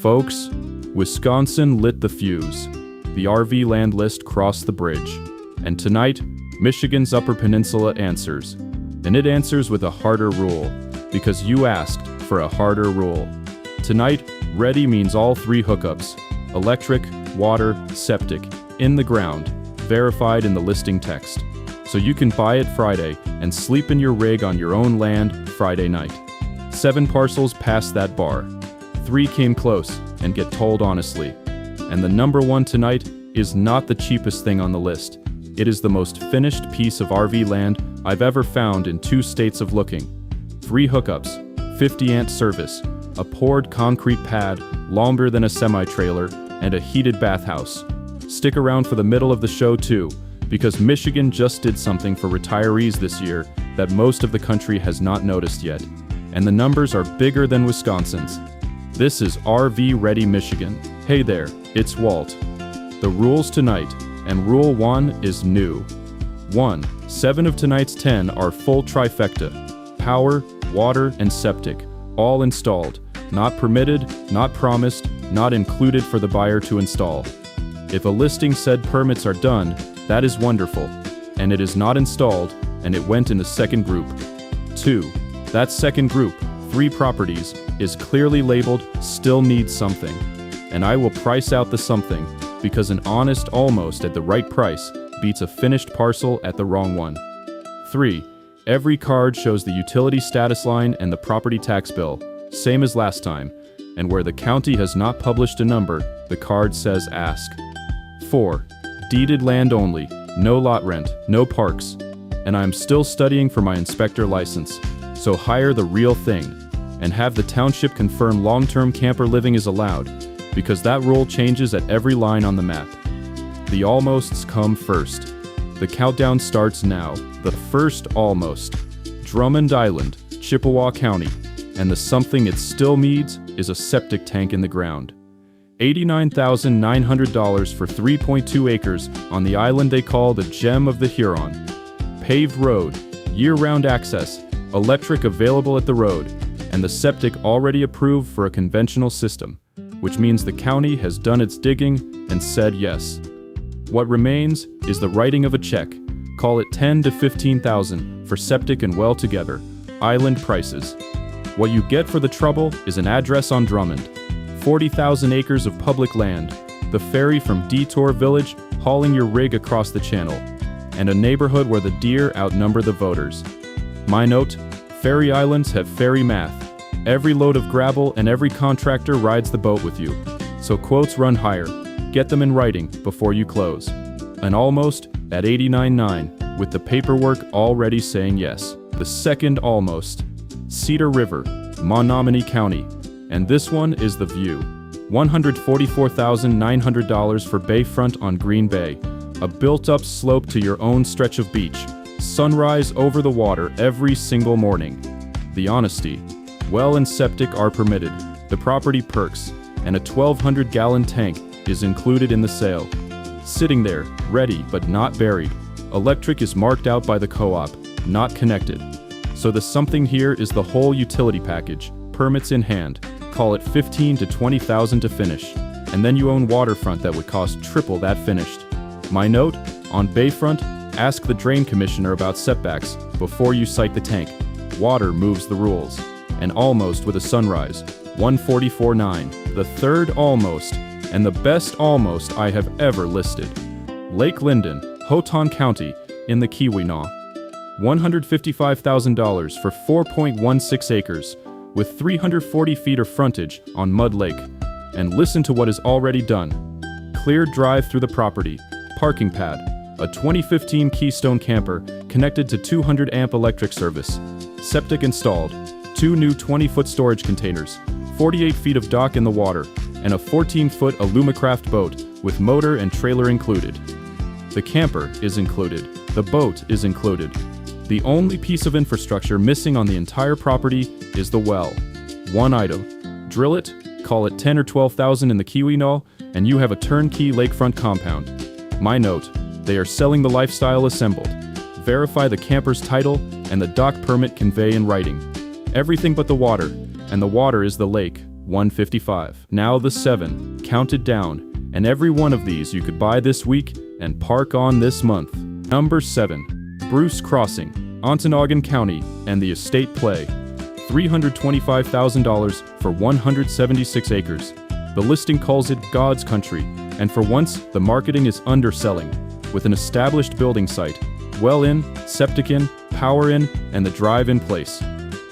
Folks, Wisconsin lit the fuse. The RV land list crossed the bridge. And tonight, Michigan's Upper Peninsula answers. And it answers with a harder rule, because you asked for a harder rule. Tonight, ready means all three hookups: electric, water, septic, in the ground, verified in the listing text. So you can buy it Friday and sleep in your rig on your own land Friday night. 7 parcels passed that bar. 3 came close, and get told honestly. And the number one tonight is not the cheapest thing on the list. It is the most finished piece of RV land I've ever found in 2 states of looking. 3 hookups, 50-amp service, a poured concrete pad longer than a semi-trailer, and a heated bathhouse. Stick around for the middle of the show too, because Michigan just did something for retirees this year that most of the country has not noticed yet. And the numbers are bigger than Wisconsin's. This is RV Ready Michigan. Hey there, it's Walt. The rules tonight, and Rule 1 is new. 1. 7 of tonight's 10 are full trifecta: power, water, and septic, all installed, not permitted, not promised, not included for the buyer to install. If a listing said permits are done, that is wonderful, and it is not installed, and it went in the second group. 2. That second group, 3 properties, is clearly labeled still needs something, and I will price out the something, because an honest almost at the right price beats a finished parcel at the wrong one. 3. Every card shows the utility status line and the property tax bill, same as last time, and where the county has not published a number, the card says ask. 4. Deeded land only, no lot rent, no parks, and I'm still studying for my inspector license, so hire the real thing, and have the township confirm long-term camper living is allowed, because that rule changes at every line on the map. The almosts come first. The countdown starts now. The first almost. Drummond Island, Chippewa County, and the something it still needs is a septic tank in the ground. $89,900 for 3.2 acres on the island they call the Gem of the Huron. Paved road, year-round access, electric available at the road, and the septic already approved for a conventional system, which means the county has done its digging and said yes. What remains is the writing of a check, call it $10,000 to $15,000 for septic and well together, island prices. What you get for the trouble is an address on Drummond, 40,000 acres of public land, the ferry from Detour Village hauling your rig across the channel, and a neighborhood where the deer outnumber the voters. My note, ferry islands have ferry math. Every load of gravel and every contractor rides the boat with you. So quotes run higher. Get them in writing before you close. And almost at 89.9, with the paperwork already saying yes. The second almost. Cedar River, Menominee County. And this one is the view. $144,900 for bayfront on Green Bay. A built-up slope to your own stretch of beach. Sunrise over the water every single morning. The honesty. Well and septic are permitted. The property perks. And a 1,200-gallon tank is included in the sale. Sitting there, ready but not buried. Electric is marked out by the co-op, not connected. So the something here is the whole utility package, permits in hand. Call it $15,000 to $20,000 to finish. And then you own waterfront that would cost triple that finished. My note, on bayfront, ask the drain commissioner about setbacks before you site the tank. Water moves the rules. And almost with a sunrise, 144.9, the third almost, and the best almost I have ever listed. Lake Linden, Houghton County, in the Keweenaw. $155,000 for 4.16 acres, with 340 feet of frontage on Mud Lake. And listen to what is already done. Clear drive through the property, parking pad, a 2015 Keystone camper connected to 200-amp electric service, septic installed, 2 new 20-foot storage containers, 48 feet of dock in the water, and a 14-foot Alumacraft boat with motor and trailer included. The camper is included. The boat is included. The only piece of infrastructure missing on the entire property is the well. One item. Drill it, call it $10,000 or $12,000 in the Keweenaw, and you have a turnkey lakefront compound. My note, they are selling the lifestyle assembled. Verify the camper's title and the dock permit convey in writing. Everything but the water, and the water is the lake, 155. Now the 7, counted down, and every one of these you could buy this week and park on this month. Number 7, Bruce Crossing, Ontonagon County, and the estate play. $325,000 for 176 acres. The listing calls it God's country, and for once, the marketing is underselling, with an established building site, well in, septic in, power in, and the drive in place.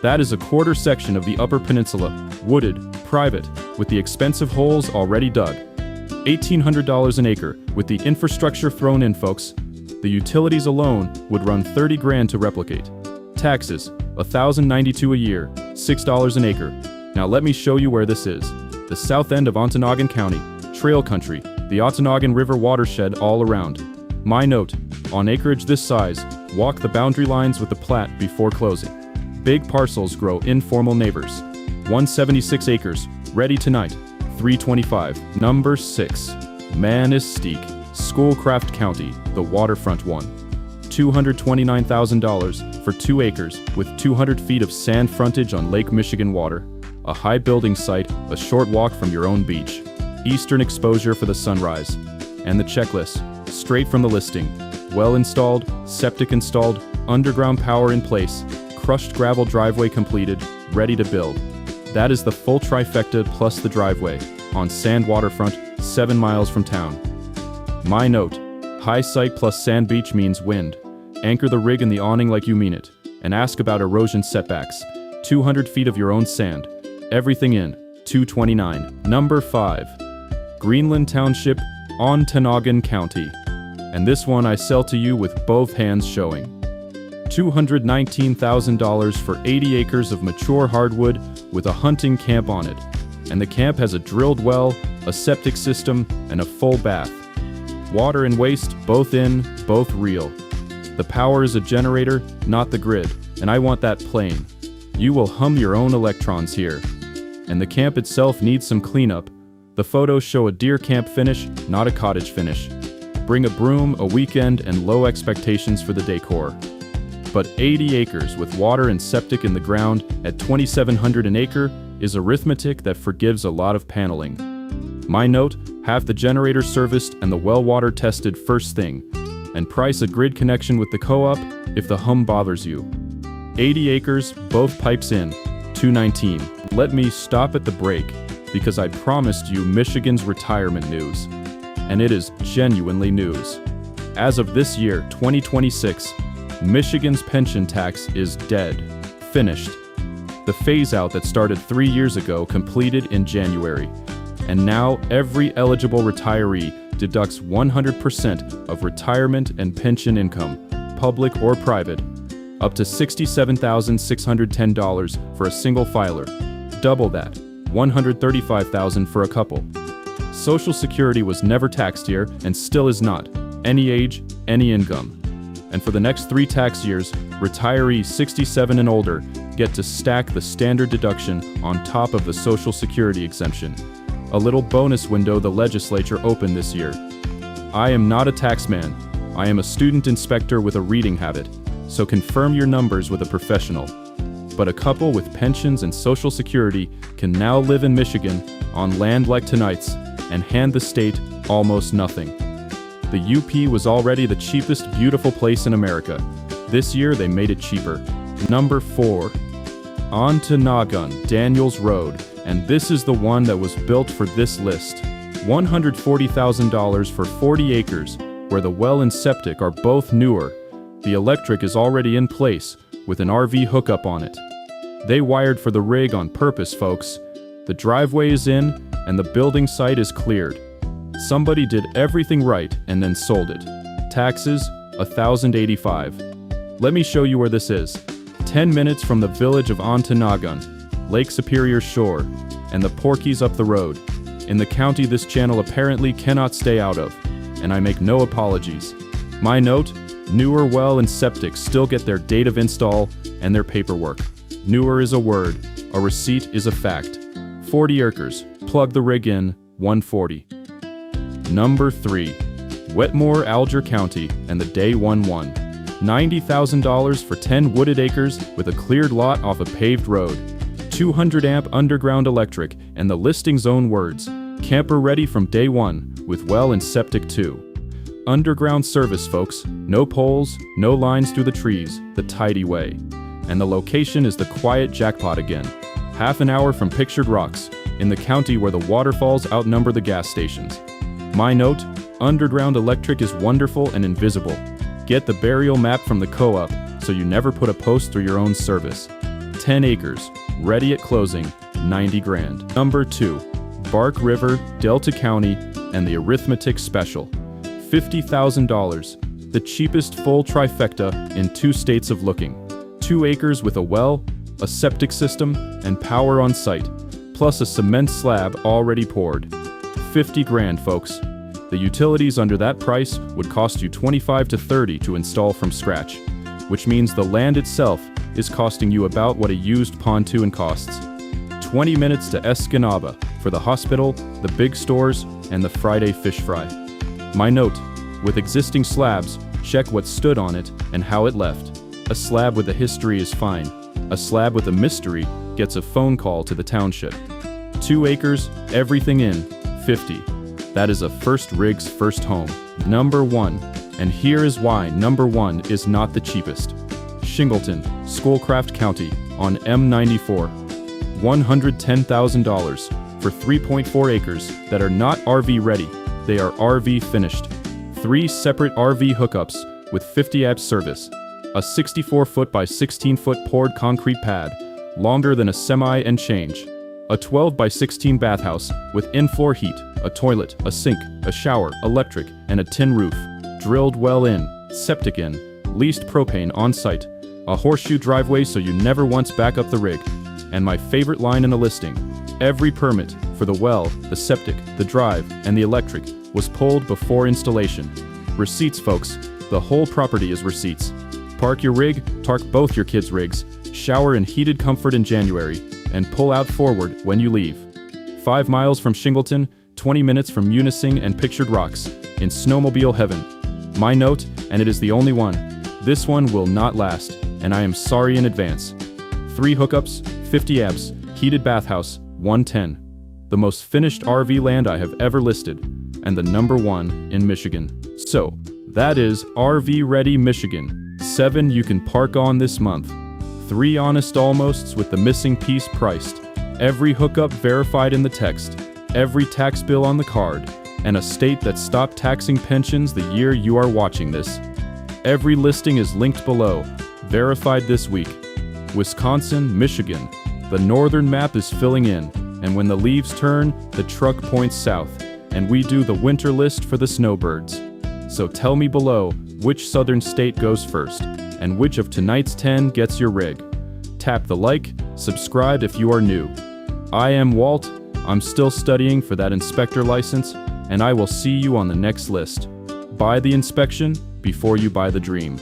That is a quarter section of the Upper Peninsula, wooded, private, with the expensive holes already dug. $1,800 an acre, with the infrastructure thrown in, folks. The utilities alone would run $30 grand to replicate. Taxes, $1,092 a year, $6 an acre. Now let me show you where this is. The south end of Ontonagon County, trail country, the Ontonagon River watershed all around. My note, on acreage this size, walk the boundary lines with the plat before closing. Big parcels grow informal neighbors. 176 acres, ready tonight, $325. Number 6, Manistique, Schoolcraft County, the waterfront one. $229,000 for 2 acres with 200 feet of sand frontage on Lake Michigan water. A high building site, a short walk from your own beach. Eastern exposure for the sunrise. And the checklist, straight from the listing. Well installed, septic installed, underground power in place, crushed gravel driveway completed, ready to build. That is the full trifecta plus the driveway, on sand waterfront, 7 miles from town. My note, high site plus sand beach means wind. Anchor the rig in the awning like you mean it, and ask about erosion setbacks. 200 feet of your own sand. Everything in, $229. Number 5, Greenland Township, Ontonagon County. And this one I sell to you with both hands showing. $219,000 for 80 acres of mature hardwood with a hunting camp on it. And the camp has a drilled well, a septic system, and a full bath. Water and waste, both in, both real. The power is a generator, not the grid, and I want that plain. You will hum your own electrons here. And the camp itself needs some cleanup. The photos show a deer camp finish, not a cottage finish. Bring a broom, a weekend, and low expectations for the decor. But 80 acres with water and septic in the ground at $2,700 an acre is arithmetic that forgives a lot of paneling. My note, have the generator serviced and the well water tested first thing, and price a grid connection with the co-op if the hum bothers you. 80 acres, both pipes in, $219. Let me stop at the break, because I promised you Michigan's retirement news. And it is genuinely news. As of this year, 2026, Michigan's pension tax is dead. Finished. The phase-out that started 3 years ago completed in January. And now every eligible retiree deducts 100% of retirement and pension income, public or private, up to $67,610 for a single filer. Double that, $135,000 for a couple. Social Security was never taxed here and still is not. Any age, any income. And for the next 3 tax years, retirees 67 and older get to stack the standard deduction on top of the Social Security exemption. A little bonus window the legislature opened this year. I am not a taxman. I am a student inspector with a reading habit, so confirm your numbers with a professional. But a couple with pensions and Social Security can now live in Michigan on land like tonight's and hand the state almost nothing. The UP was already the cheapest beautiful place in America. This year they made it cheaper. Number 4, Ontonagon, Daniels Road, and this is the one that was built for this list. $140,000 for 40 acres, where the well and septic are both newer. The electric is already in place, with an RV hookup on it. They wired for the rig on purpose, folks. The driveway is in, and the building site is cleared. Somebody did everything right and then sold it. Taxes, $1,085. Let me show you where this is. 10 minutes from the village of Ontonagon, Lake Superior Shore, and the Porkies up the road. In the county this channel apparently cannot stay out of, and I make no apologies. My note, newer well and septic still get their date of install and their paperwork. Newer is a word, a receipt is a fact. 40 acres, plug the rig in, $140. Number 3, Wetmore, Alger County, and the Day 1-1. $90,000 for 10 wooded acres with a cleared lot off a paved road. 200 amp underground electric, and the listing's own words. Camper ready from day one, with well and septic too. Underground service, folks. No poles, no lines through the trees, the tidy way. And the location is the quiet jackpot again. Half an hour from Pictured Rocks, in the county where the waterfalls outnumber the gas stations. My note, underground electric is wonderful and invisible. Get the burial map from the co-op, so you never put a post through your own service. 10 acres, ready at closing, 90 grand. Number 2, Bark River, Delta County, and the Arithmetic Special. $50,000, the cheapest full trifecta in 2 states of looking. 2 acres with a well, a septic system, and power on site, plus a cement slab already poured. 50 grand, folks. The utilities under that price would cost you 25 to 30 to install from scratch, which means the land itself is costing you about what a used pontoon costs. 20 minutes to Escanaba for the hospital, the big stores, and the Friday fish fry. My note, with existing slabs, check what stood on it and how it left. A slab with a history is fine. A slab with a mystery gets a phone call to the township. 2 acres, everything in, 50. That is a first rig's first home. Number 1, and here is why number 1 is not the cheapest. Shingleton, Schoolcraft County, on M94. $110,000 for 3.4 acres that are not RV ready, they are RV finished. 3 separate RV hookups with 50 amp service. A 64-foot by 16-foot poured concrete pad, longer than a semi and change. A 12 by 16 bathhouse with in-floor heat, a toilet, a sink, a shower, electric, and a tin roof. Drilled well in, septic in, leased propane on site, a horseshoe driveway so you never once back up the rig. And my favorite line in the listing, every permit for the well, the septic, the drive, and the electric was pulled before installation. Receipts, folks. The whole property is receipts. Park your rig, park both your kids' rigs, shower in heated comfort in January, and pull out forward when you leave. 5 miles from Shingleton, 20 minutes from Munising and Pictured Rocks, in snowmobile heaven. My note, and it is the only one, this one will not last, and I am sorry in advance. 3 hookups, 50 amps, heated bathhouse, 110. The most finished RV land I have ever listed, and the number 1 in Michigan. So, that is RV Ready Michigan. 7 you can park on this month. 3 honest almosts with the missing piece priced. Every hookup verified in the text. Every tax bill on the card. And a state that stopped taxing pensions the year you are watching this. Every listing is linked below. Verified this week. Wisconsin, Michigan. The northern map is filling in, and when the leaves turn, the truck points south, and we do the winter list for the snowbirds. So tell me below which southern state goes first, and which of tonight's 10 gets your rig. Tap the like, subscribe if you are new. I am Walt, I'm still studying for that inspector license, and I will see you on the next list. Buy the inspection before you buy the dream.